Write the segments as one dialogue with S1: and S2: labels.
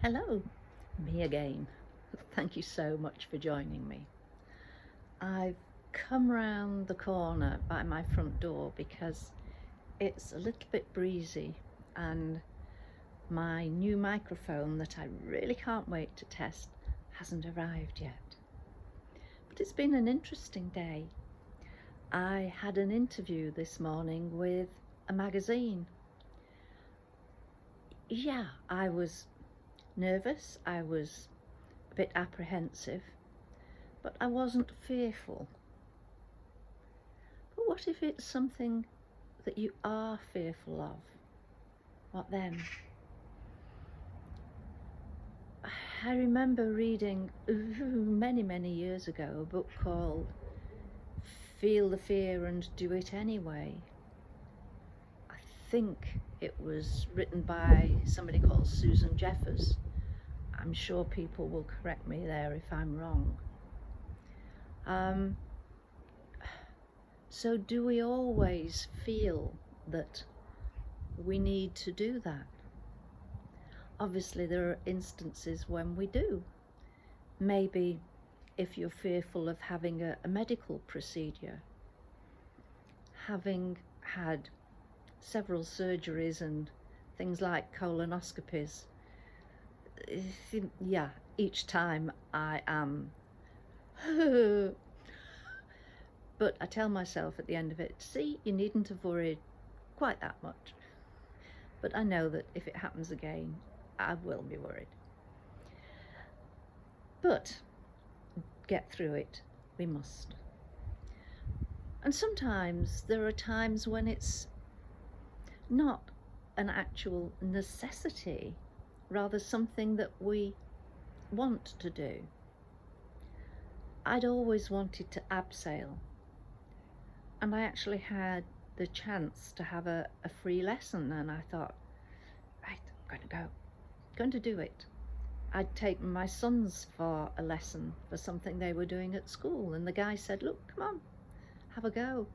S1: Hello, me again. Thank you so much for joining me. I've come round the corner by my front door because it's a little bit breezy and my new microphone that I really can't wait to test hasn't arrived yet. But it's been an interesting day. I had an interview this morning with a magazine. Yeah, I was nervous, I was a bit apprehensive, but I wasn't fearful. But what if it's something that you are fearful of? What then? I remember reading many years ago a book called Feel the Fear and Do It Anyway. I think it was written by somebody called Susan Jeffers. I'm sure people will correct me there if I'm wrong. So do we always feel that we need to do that? Obviously there are instances when we do. Maybe if you're fearful of having a medical procedure, having had several surgeries and things like colonoscopies, yeah, each time I am but I tell myself at the end of it, see, you needn't have worried quite that much. But I know that if it happens again, I will be worried. But get through it, we must. And sometimes there are times when it's not an actual necessity, rather something that we want to do. I'd always wanted to abseil, and I actually had the chance to have a free lesson, and I thought, right, I'm going to do it. I'd taken my sons for a lesson for something they were doing at school, and the guy said, look, come on, have a go.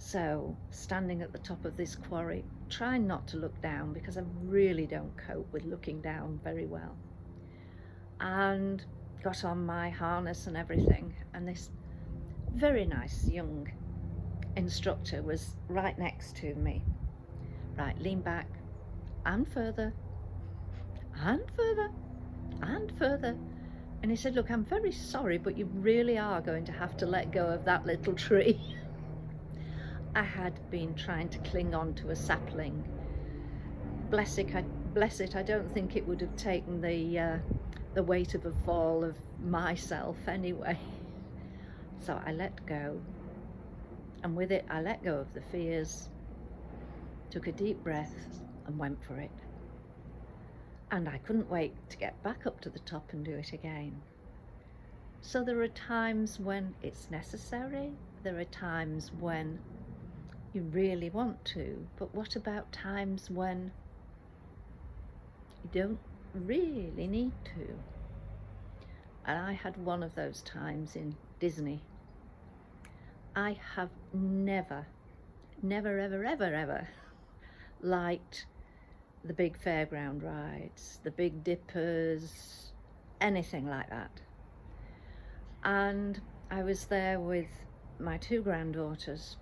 S1: So, standing at the top of this quarry, trying not to look down because I really don't cope with looking down very well, and got on my harness and everything, and this very nice young instructor was right next to me. Right, lean back, and further, and further, and further. And he said, look, I'm very sorry, but you really are going to have to let go of that little tree. I had been trying to cling on to a sapling. Bless it, I don't think it would have taken the weight of a fall of myself anyway. So I let go, and with it I let go of the fears, took a deep breath and went for it. And I couldn't wait to get back up to the top and do it again. So there are times when it's necessary, there are times when you really want to, but what about times when you don't really need to? And I had one of those times in Disney. I have never ever liked the big fairground rides, the Big Dippers, anything like that. And I was there with my two granddaughters.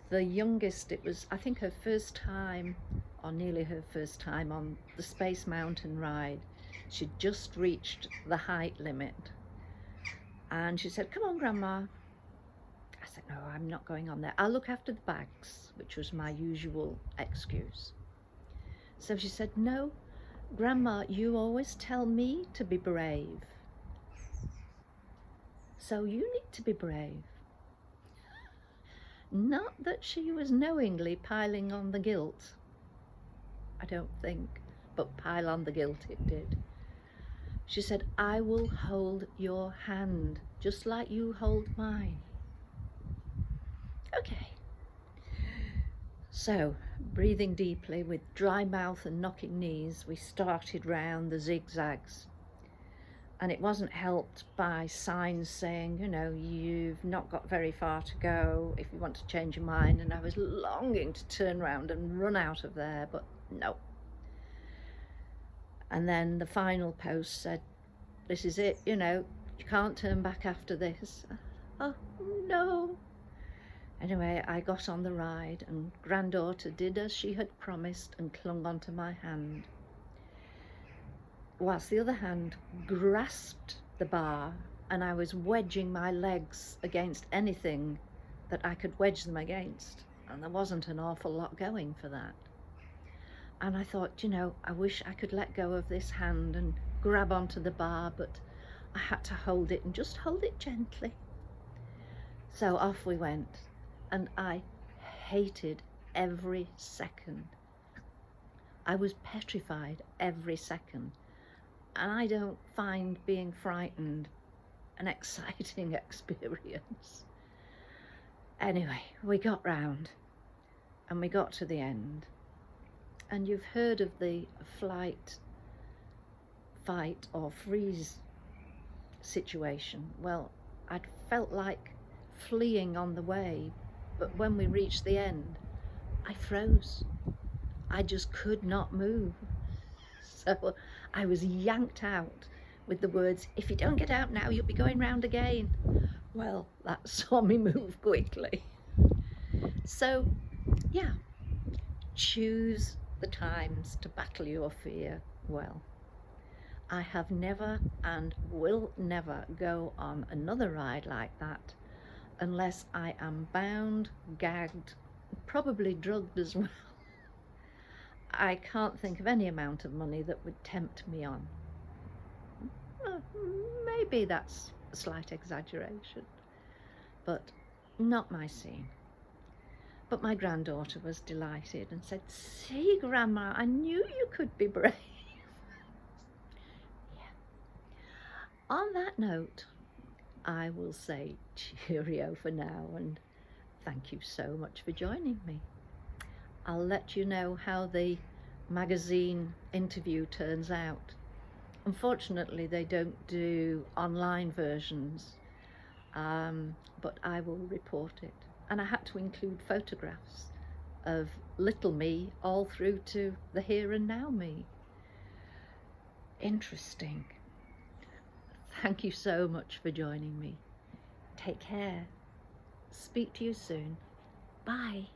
S1: The youngest, it was, I think, her first time, or nearly her first time, on the Space Mountain ride. She'd just reached the height limit. And she said, come on, Grandma. I said, no, I'm not going on there. I'll look after the bags, which was my usual excuse. So she said, no, Grandma, you always tell me to be brave. So you need to be brave. Not that she was knowingly piling on the guilt, I don't think, but pile on the guilt it did. She said, I will hold your hand, just like you hold mine. Okay. So, breathing deeply with dry mouth and knocking knees, we started round the zigzags. And it wasn't helped by signs saying, you know, you've not got very far to go if you want to change your mind. And I was longing to turn around and run out of there, but no. And then the final post said, this is it, you know, you can't turn back after this. Oh no. Anyway, I got on the ride, and granddaughter did as she had promised and clung onto my hand, whilst the other hand grasped the bar, and I was wedging my legs against anything that I could wedge them against, and there wasn't an awful lot going for that. And I thought, you know, I wish I could let go of this hand and grab onto the bar, but I had to hold it, and just hold it gently. So off we went, and I hated every second. I was petrified every second, and I don't find being frightened an exciting experience. Anyway, we got round, and we got to the end. And you've heard of the flight, fight or freeze situation. Well, I'd felt like fleeing on the way, but when we reached the end, I froze. I just could not move. So I was yanked out with the words, if you don't get out now, you'll be going round again. Well, that saw me move quickly. So, yeah, choose the times to battle your fear well. I have never and will never go on another ride like that unless I am bound, gagged, probably drugged as well. I can't think of any amount of money that would tempt me on. Maybe that's a slight exaggeration, but not my scene. But my granddaughter was delighted and said, see, Grandma, I knew you could be brave. Yeah. On that note, I will say cheerio for now, and thank you so much for joining me. I'll let you know how the magazine interview turns out. Unfortunately, they don't do online versions, but I will report it. And I had to include photographs of little me all through to the here and now me. Interesting. Thank you so much for joining me. Take care. Speak to you soon. Bye.